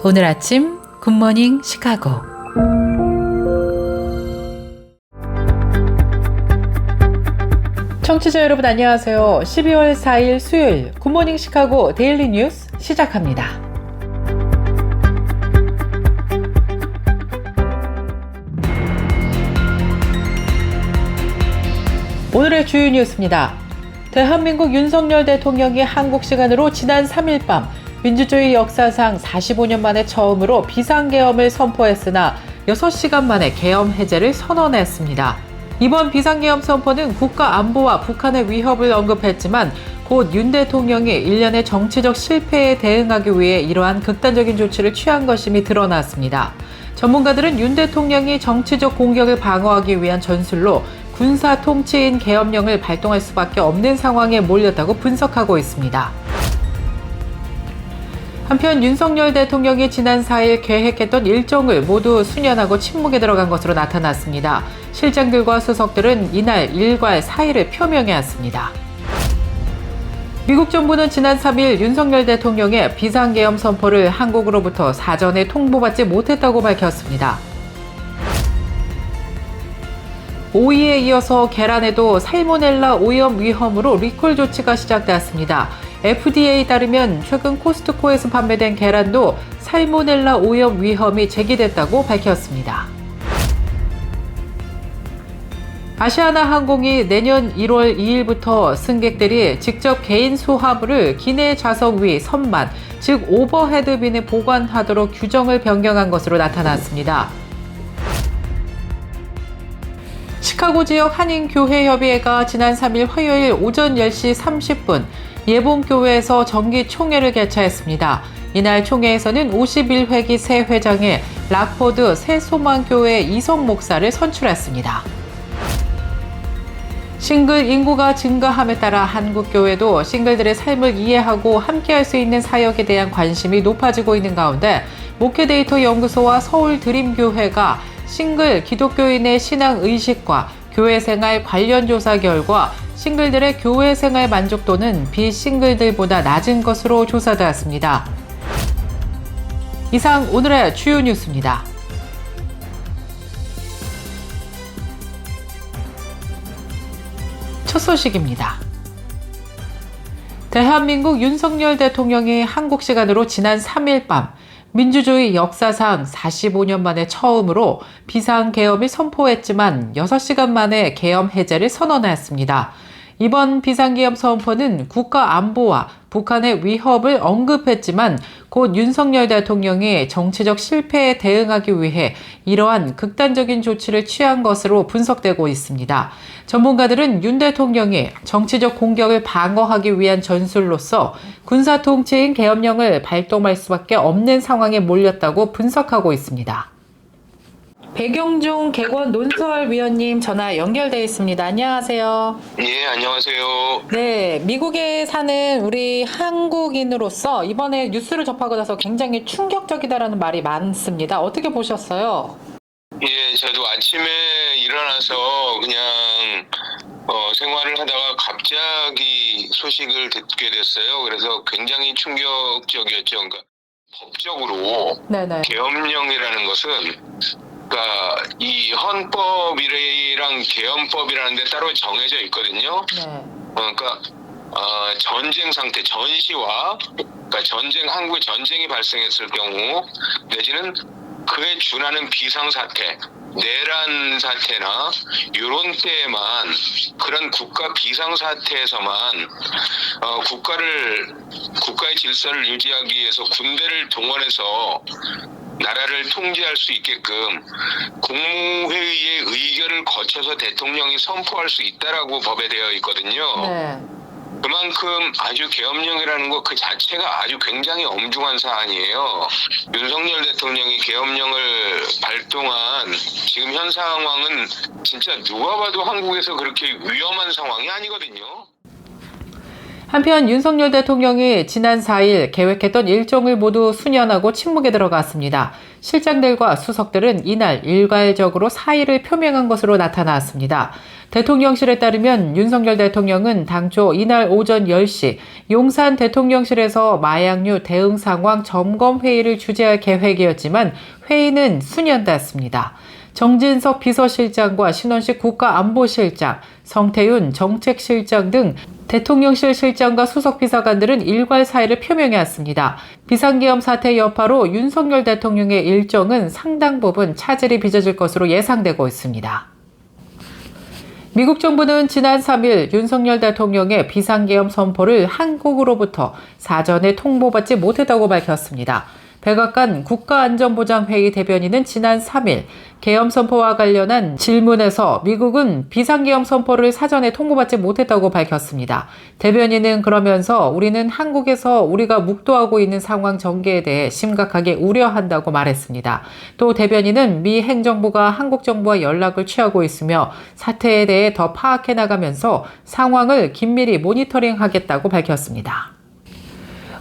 오늘 아침 굿모닝 시카고. 청취자 여러분 안녕하세요. 12월 4일 수요일 굿모닝 시카고 데일리 뉴스 시작합니다. 오늘의 주요 뉴스입니다. 대한민국 윤석열 대통령이 한국 시간으로 지난 3일 밤 민주주의 역사상 45년 만에 처음으로 비상계엄을 선포했으나 6시간 만에 계엄 해제를 선언했습니다. 이번 비상계엄 선포는 국가 안보와 북한의 위협을 언급했지만 곧 윤 대통령이 일련의 정치적 실패에 대응하기 위해 이러한 극단적인 조치를 취한 것임이 드러났습니다. 전문가들은 윤 대통령이 정치적 공격을 방어하기 위한 전술로 군사 통치인 계엄령을 발동할 수밖에 없는 상황에 몰렸다고 분석하고 있습니다. 한편 윤석열 대통령이 지난 4일 계획했던 일정을 모두 수년하고 침묵에 들어간 것으로 나타났습니다. 실장들과 수석들은 이날 일괄 사의를 표명해왔습니다. 미국 정부는 지난 3일 윤석열 대통령의 비상계엄 선포를 한국으로부터 사전에 통보받지 못했다고 밝혔습니다. 오이에 이어서 계란에도 살모넬라 오염 위험으로 리콜 조치가 시작되었습니다. FDA에 따르면 최근 코스트코에서 판매된 계란도 살모넬라 오염 위험이 제기됐다고 밝혔습니다. 아시아나항공이 내년 1월 2일부터 승객들이 직접 개인 소화물을 기내 좌석 위 선반, 즉 오버헤드빈에 보관하도록 규정을 변경한 것으로 나타났습니다. 시카고 지역 한인교회협의회가 지난 3일 화요일 오전 10시 30분 예봉교회에서 정기 총회를 개최했습니다. 이날 총회에서는 51회기 새 회장에 락포드 새소망교회 이성 목사를 선출했습니다. 싱글 인구가 증가함에 따라 한국교회도 싱글들의 삶을 이해하고 함께할 수 있는 사역에 대한 관심이 높아지고 있는 가운데 목회데이터 연구소와 서울드림교회가 싱글 기독교인의 신앙 의식과 교회 생활 관련 조사 결과 싱글들의 교회 생활 만족도는 비싱글들보다 낮은 것으로 조사되었습니다. 이상 오늘의 주요 뉴스입니다. 첫 소식입니다. 대한민국 윤석열 대통령이 한국 시간으로 지난 3일 밤 민주주의 역사상 45년 만에 처음으로 비상계엄을 선포했지만 6시간 만에 계엄 해제를 선언했습니다. 이번 비상계엄 선포는 국가 안보와 북한의 위협을 언급했지만 곧 윤석열 대통령이 정치적 실패에 대응하기 위해 이러한 극단적인 조치를 취한 것으로 분석되고 있습니다. 전문가들은 윤 대통령이 정치적 공격을 방어하기 위한 전술로서 군사 통치인 계엄령을 발동할 수밖에 없는 상황에 몰렸다고 분석하고 있습니다. 백영종 개관 논설위원님 전화 연결돼 있습니다. 안녕하세요. 예, 안녕하세요. 네, 미국에 사는 우리 한국인으로서 이번에 뉴스를 접하고 나서 굉장히 충격적이다라는 말이 많습니다. 어떻게 보셨어요? 예, 저도 아침에 일어나서 그냥 생활을 하다가 갑자기 소식을 듣게 됐어요. 그래서 굉장히 충격적이었죠. 그러니까 법적으로 네네. 계엄령이라는 것은 그러니까 이 헌법이랑 계엄법이라는 데 따로 정해져 있거든요. 네. 그러니까 전쟁 상태, 전시와 그러니까 한국에 전쟁이 발생했을 경우 내지는 그에 준하는 비상사태, 내란 사태나 이런 때에만 그런 국가 비상사태에서만 국가의 질서를 유지하기 위해서 군대를 동원해서 나라를 통제할 수 있게끔 국무회의의 의결을 거쳐서 대통령이 선포할 수 있다라고 법에 되어 있거든요. 네. 그만큼 아주 계엄령이라는 것 그 자체가 아주 굉장히 엄중한 사안이에요. 윤석열 대통령이 계엄령을 발동한 지금 현 상황은 진짜 누가 봐도 한국에서 그렇게 위험한 상황이 아니거든요. 한편 윤석열 대통령이 지난 4일 계획했던 일정을 모두 수년하고 침묵에 들어갔습니다. 실장들과 수석들은 이날 일괄적으로 사의를 표명한 것으로 나타났습니다. 대통령실에 따르면 윤석열 대통령은 당초 이날 오전 10시 용산 대통령실에서 마약류 대응 상황 점검 회의를 주재할 계획이었지만 회의는 수년됐습니다. 정진석 비서실장과 신원식 국가안보실장, 성태윤 정책실장 등 대통령실 실장과 수석비서관들은 일괄 사의를 표명해왔습니다. 비상계엄 사태 여파로 윤석열 대통령의 일정은 상당 부분 차질이 빚어질 것으로 예상되고 있습니다. 미국 정부는 지난 3일 윤석열 대통령의 비상계엄 선포를 한국으로부터 사전에 통보받지 못했다고 밝혔습니다. 백악관 국가안전보장회의 대변인은 지난 3일 계엄 선포와 관련한 질문에서 미국은 비상계엄 선포를 사전에 통보받지 못했다고 밝혔습니다. 대변인은 그러면서 우리는 한국에서 우리가 묵도하고 있는 상황 전개에 대해 심각하게 우려한다고 말했습니다. 또 대변인은 미 행정부가 한국 정부와 연락을 취하고 있으며 사태에 대해 더 파악해 나가면서 상황을 긴밀히 모니터링하겠다고 밝혔습니다.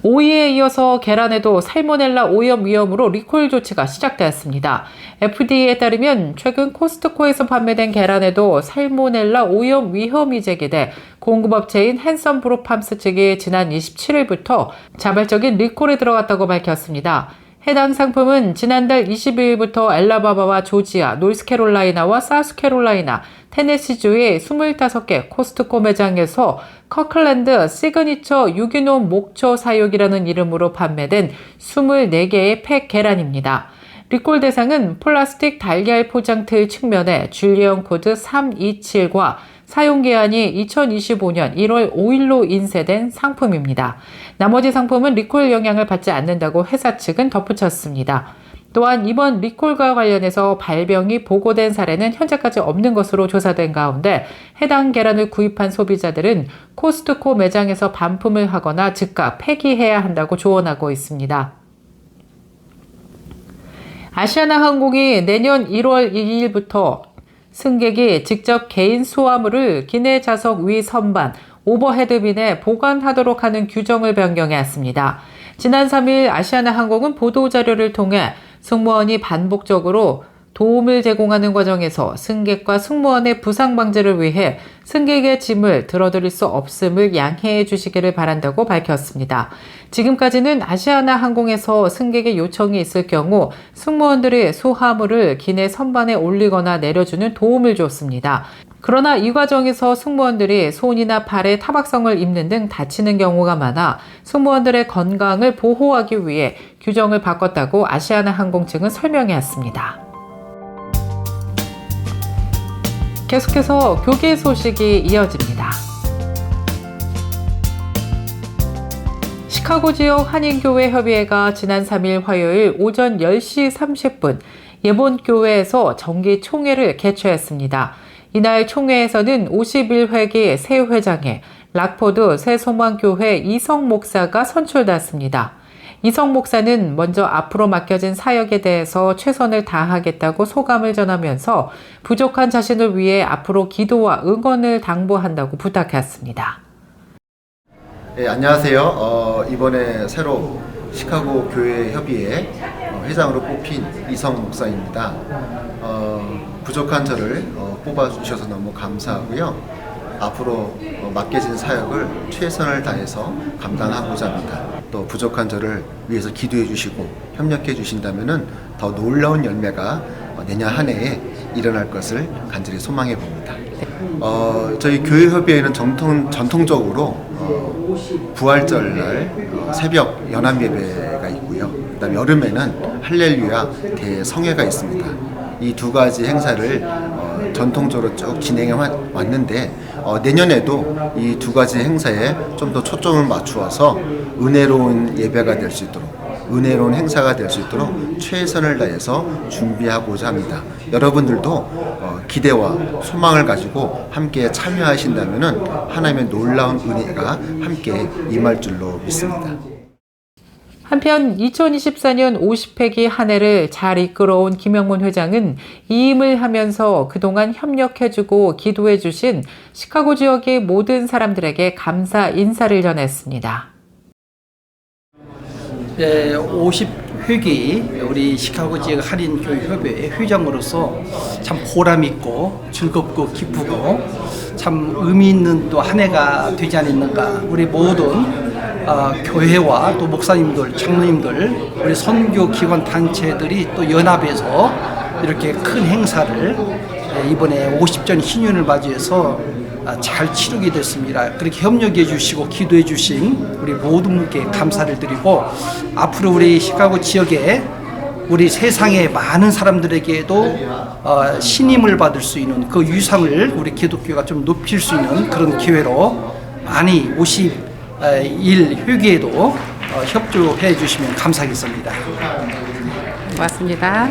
오이에 이어서 계란에도 살모넬라 오염 위험으로 리콜 조치가 시작되었습니다. FDA에 따르면 최근 코스트코에서 판매된 계란에도 살모넬라 오염 위험이 제기돼 공급업체인 핸섬 브루팜스 측이 지난 27일부터 자발적인 리콜에 들어갔다고 밝혔습니다. 해당 상품은 지난달 22일부터 엘라바마와 조지아, 노스캐롤라이나와 사우스캐롤라이나, 테네시주의 25개 코스트코 매장에서 커클랜드 시그니처 유기농 목초 사육이라는 이름으로 판매된 24개의 팩 계란입니다. 리콜 대상은 플라스틱 달걀 포장틀 측면에 줄리언 코드 327과 사용기한이 2025년 1월 5일로 인쇄된 상품입니다. 나머지 상품은 리콜 영향을 받지 않는다고 회사 측은 덧붙였습니다. 또한 이번 리콜과 관련해서 발병이 보고된 사례는 현재까지 없는 것으로 조사된 가운데 해당 계란을 구입한 소비자들은 코스트코 매장에서 반품을 하거나 즉각 폐기해야 한다고 조언하고 있습니다. 아시아나항공이 내년 1월 2일부터 승객이 직접 개인 수화물을 기내 좌석 위 선반, 오버헤드빈에 보관하도록 하는 규정을 변경했습니다. 지난 3일 아시아나항공은 보도자료를 통해 승무원이 반복적으로 도움을 제공하는 과정에서 승객과 승무원의 부상 방지를 위해 승객의 짐을 들어드릴 수 없음을 양해해 주시기를 바란다고 밝혔습니다. 지금까지는 아시아나항공에서 승객의 요청이 있을 경우 승무원들이 수화물을 기내 선반에 올리거나 내려주는 도움을 줬습니다. 그러나 이 과정에서 승무원들이 손이나 발에 타박상을 입는 등 다치는 경우가 많아 승무원들의 건강을 보호하기 위해 규정을 바꿨다고 아시아나항공 측은 설명했습니다. 계속해서 교계 소식이 이어집니다. 시카고 지역 한인교회협의회가 지난 3일 화요일 오전 10시 30분 예본교회에서 정기총회를 개최했습니다. 이날 총회에서는 51회기 새 회장에 락포드 새소망교회 이성 목사가 선출됐습니다. 이성 목사는 먼저 앞으로 맡겨진 사역에 대해서 최선을 다하겠다고 소감을 전하면서 부족한 자신을 위해 앞으로 기도와 응원을 당부한다고 부탁했습니다. 네, 안녕하세요. 이번에 새로 시카고 교회 협의회 회장으로 뽑힌 이성 목사입니다. 부족한 저를 뽑아주셔서 너무 감사하고요. 앞으로 맡겨진 사역을 최선을 다해서 감당하고자 합니다. 또 부족한 저를 위해서 기도해 주시고 협력해 주신다면 더 놀라운 열매가 내년 한 해에 일어날 것을 간절히 소망해 봅니다. 저희 교회협의회는 전통적으로 부활절날 새벽 연합예배가 있고요. 그다음에 여름에는 할렐루야 대성회가 있습니다. 이 두 가지 행사를 전통적으로 쭉 진행해 왔는데 내년에도 이 두 가지 행사에 좀 더 초점을 맞추어서 은혜로운 예배가 될 수 있도록 은혜로운 행사가 될 수 있도록 최선을 다해서 준비하고자 합니다. 여러분들도 기대와 소망을 가지고 함께 참여하신다면 하나님의 놀라운 은혜가 함께 임할 줄로 믿습니다. 한편 2024년 50회기 한 해를 잘 이끌어온 김영문 회장은 이임을 하면서 그동안 협력해주고 기도해주신 시카고 지역의 모든 사람들에게 감사 인사를 전했습니다. 50회기 우리 시카고 지역 한인교회협회 회장으로서 참 보람 있고 즐겁고 기쁘고 참 의미 있는 또 한 해가 되지 않았는가. 우리 모든 교회와 또 목사님들, 장로님들, 우리 선교기관 단체들이 또 연합해서 이렇게 큰 행사를 이번에 50전 희년을 맞이해서 잘 치르게 됐습니다. 그렇게 협력해 주시고 기도해 주신 우리 모든 분께 감사를 드리고, 앞으로 우리 시카고 지역에 우리 세상의 많은 사람들에게도 신임을 받을 수 있는 그 유상을 우리 기독교가 좀 높일 수 있는 그런 기회로 많이 51 회기에도 협조해 주시면 감사하겠습니다. 고맙습니다.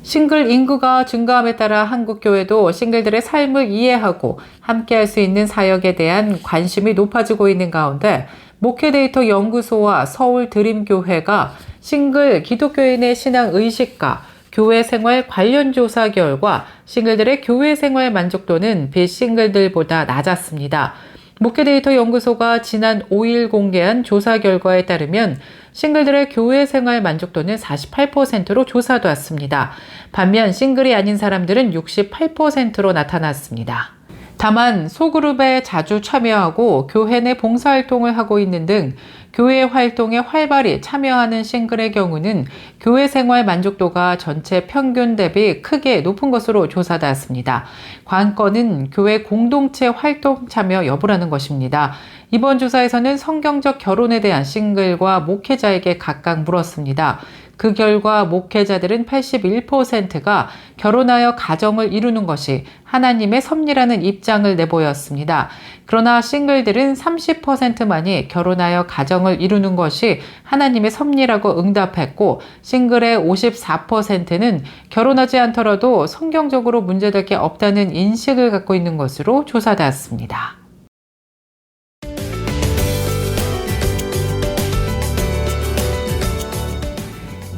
싱글 인구가 증가함에 따라 한국교회도 싱글들의 삶을 이해하고 함께할 수 있는 사역에 대한 관심이 높아지고 있는 가운데 목회데이터 연구소와 서울드림교회가 싱글 기독교인의 신앙 의식과 교회 생활 관련 조사 결과 싱글들의 교회 생활 만족도는 비싱글들보다 낮았습니다. 목회데이터 연구소가 지난 5일 공개한 조사 결과에 따르면 싱글들의 교회 생활 만족도는 48%로 조사되었습니다. 반면 싱글이 아닌 사람들은 68%로 나타났습니다. 다만 소그룹에 자주 참여하고 교회 내 봉사활동을 하고 있는 등 교회 활동에 활발히 참여하는 싱글의 경우는 교회 생활 만족도가 전체 평균 대비 크게 높은 것으로 조사되었습니다. 관건은 교회 공동체 활동 참여 여부라는 것입니다. 이번 조사에서는 성경적 결혼에 대한 싱글과 목회자에게 각각 물었습니다. 그 결과 목회자들은 81%가 결혼하여 가정을 이루는 것이 하나님의 섭리라는 입장을 내보였습니다. 그러나 싱글들은 30%만이 결혼하여 가정을 이루는 것이 하나님의 섭리라고 응답했고, 싱글의 54%는 결혼하지 않더라도 성경적으로 문제될 게 없다는 인식을 갖고 있는 것으로 조사되었습니다.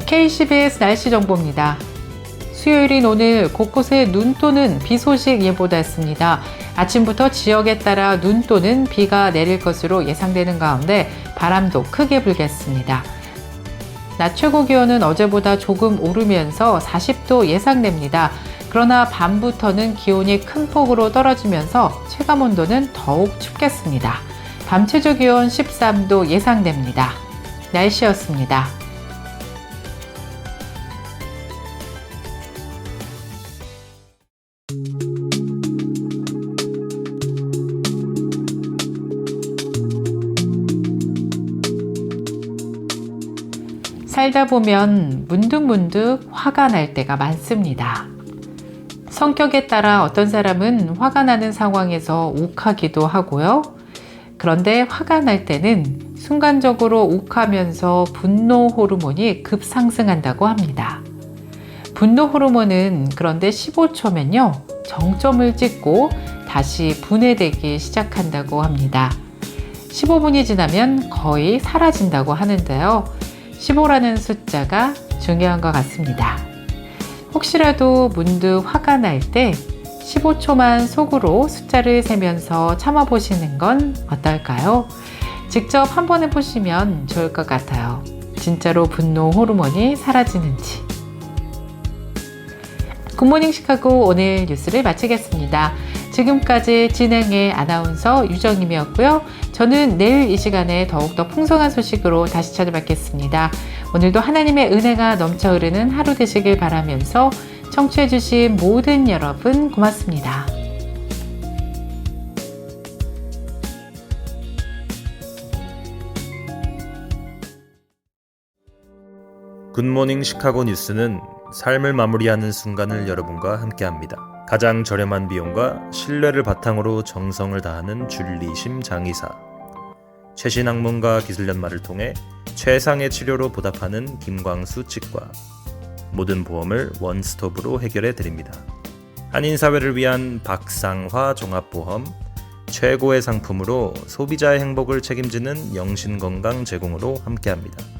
KCBS 날씨 정보입니다. 수요일인 오늘 곳곳에 눈 또는 비 소식 예보됐습니다. 아침부터 지역에 따라 눈 또는 비가 내릴 것으로 예상되는 가운데 바람도 크게 불겠습니다. 낮 최고 기온은 어제보다 조금 오르면서 40도 예상됩니다. 그러나 밤부터는 기온이 큰 폭으로 떨어지면서 체감온도는 더욱 춥겠습니다. 밤 최저 기온 13도 예상됩니다. 날씨였습니다. 살다 보면 문득문득 화가 날 때가 많습니다. 성격에 따라 어떤 사람은 화가 나는 상황에서 욱하기도 하고요. 그런데 화가 날 때는 순간적으로 욱하면서 분노 호르몬이 급상승한다고 합니다. 분노 호르몬은 그런데 15초면요, 정점을 찍고 다시 분해되기 시작한다고 합니다. 15분이 지나면 거의 사라진다고 하는데요. 15라는 숫자가 중요한 것 같습니다. 혹시라도 문득 화가 날 때 15초만 속으로 숫자를 세면서 참아보시는 건 어떨까요? 직접 한번 해보시면 좋을 것 같아요. 진짜로 분노 호르몬이 사라지는지. 굿모닝 시카고 오늘 뉴스를 마치겠습니다. 지금까지 진행의 아나운서 유정임이었고요. 저는 내일 이 시간에 더욱더 풍성한 소식으로 다시 찾아뵙겠습니다. 오늘도 하나님의 은혜가 넘쳐 흐르는 하루 되시길 바라면서 청취해주신 모든 여러분 고맙습니다. 굿모닝 시카고 뉴스는 삶을 마무리하는 순간을 여러분과 함께합니다. 가장 저렴한 비용과 신뢰를 바탕으로 정성을 다하는 줄리심 장의사, 최신 학문과 기술 연마를 통해 최상의 치료로 보답하는 김광수 치과, 모든 보험을 원스톱으로 해결해 드립니다. 한인사회를 위한 박상화 종합보험, 최고의 상품으로 소비자의 행복을 책임지는 영신건강 제공으로 함께합니다.